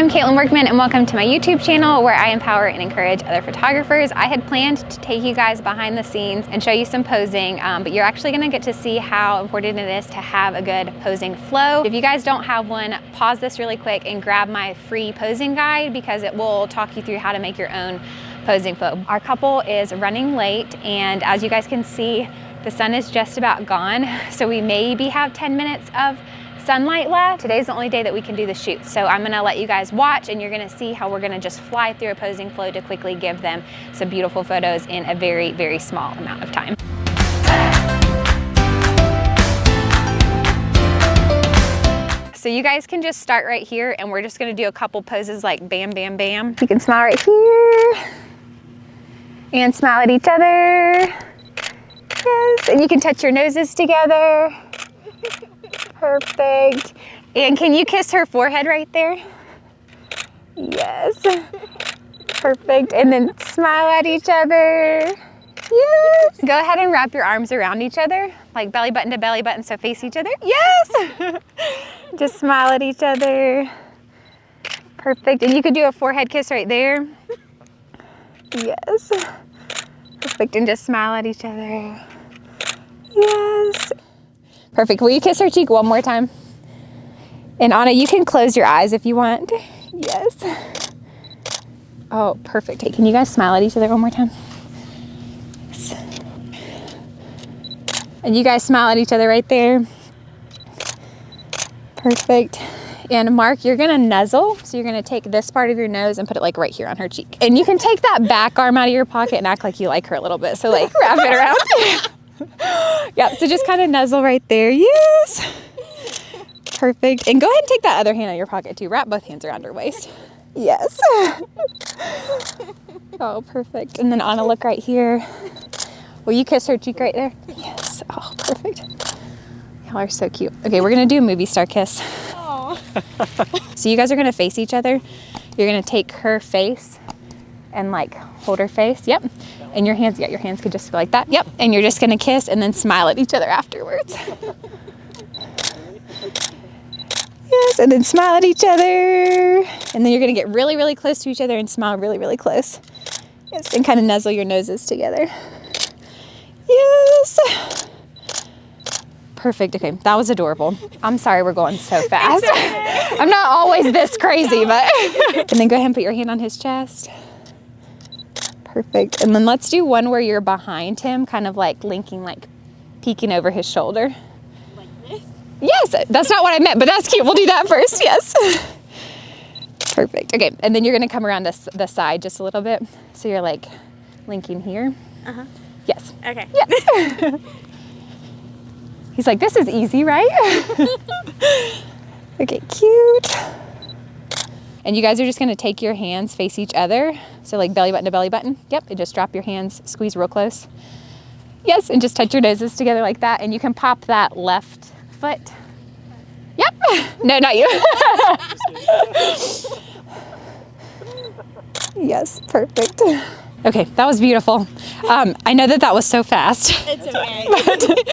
I'm Caitlin Workman and welcome to my YouTube channel where I empower and encourage other photographers. I had planned to take you guys behind the scenes and show you some posing, but you're actually gonna get to see how important it is to have a good posing flow. If you guys don't have one, pause this really quick and grab my free posing guide because it will talk you through how to make your own posing flow. Our couple is running late and as you guys can see, the sun is just about gone. So we maybe have 10 minutes of sunlight left. Today's the only day that we can do the shoot. So I'm gonna let you guys watch and you're gonna see how we're gonna just fly through a posing flow to quickly give them some beautiful photos in a very, very small amount of time. So you guys can just start right here and we're just gonna do a couple poses like bam, bam, bam. You can smile right here and smile at each other. Yes, and you can touch your noses together. Perfect. And can you kiss her forehead right there? Yes. Perfect. And then smile at each other. Yes. Go ahead and wrap your arms around each other, like belly button to belly button, so face each other. Yes. Just smile at each other. Perfect. And you could do a forehead kiss right there. Yes. Perfect. And just smile at each other. Yes. Perfect. Will you kiss her cheek one more time? And Anna, you can close your eyes if you want. Yes. Oh, perfect. Hey, can you guys smile at each other one more time? Yes. And you guys smile at each other right there. Perfect. And Mark, you're gonna nuzzle. So you're gonna take this part of your nose and put it like right here on her cheek. And you can take that back arm out of your pocket and act like you like her a little bit. So like wrap it around. Yeah, so just kind of nuzzle right there. Yes. Perfect. And go ahead and take that other hand out of your pocket too. Wrap both hands around her waist. Yes. Oh, perfect. And then Anna, look right here. Will you kiss her cheek right there? Yes. Oh, perfect. Y'all are so cute. Okay, we're gonna do a movie star kiss. Oh. So you guys are gonna face each other. You're gonna take her face and like hold her face. Yep. And your hands, yeah, your hands could just go like that. Yep. And you're just gonna kiss and then smile at each other afterwards. Yes, and then smile at each other. And then you're gonna get really, really close to each other and smile really, really close. Yes, and kind of nuzzle your noses together. Yes. Perfect, okay, that was adorable. I'm sorry we're going so fast. I'm not always this crazy, but. And then go ahead and put your hand on his chest. Perfect. And then let's do one where you're behind him, kind of like linking, like peeking over his shoulder. Like this? Yes, that's not what I meant, but that's cute. We'll do that first, yes. Perfect. Okay, and then you're gonna come around the side just a little bit. So you're like linking here. Uh-huh. Yes. Okay. Yes. He's like, this is easy, right? Okay, cute. And you guys are just gonna take your hands, face each other. So like belly button to belly button. Yep, and just drop your hands, squeeze real close. Yes, and just touch your noses together like that. And you can pop that left foot. Yep. No, not you. Yes, perfect. Okay, that was beautiful. I know that was so fast. It's okay.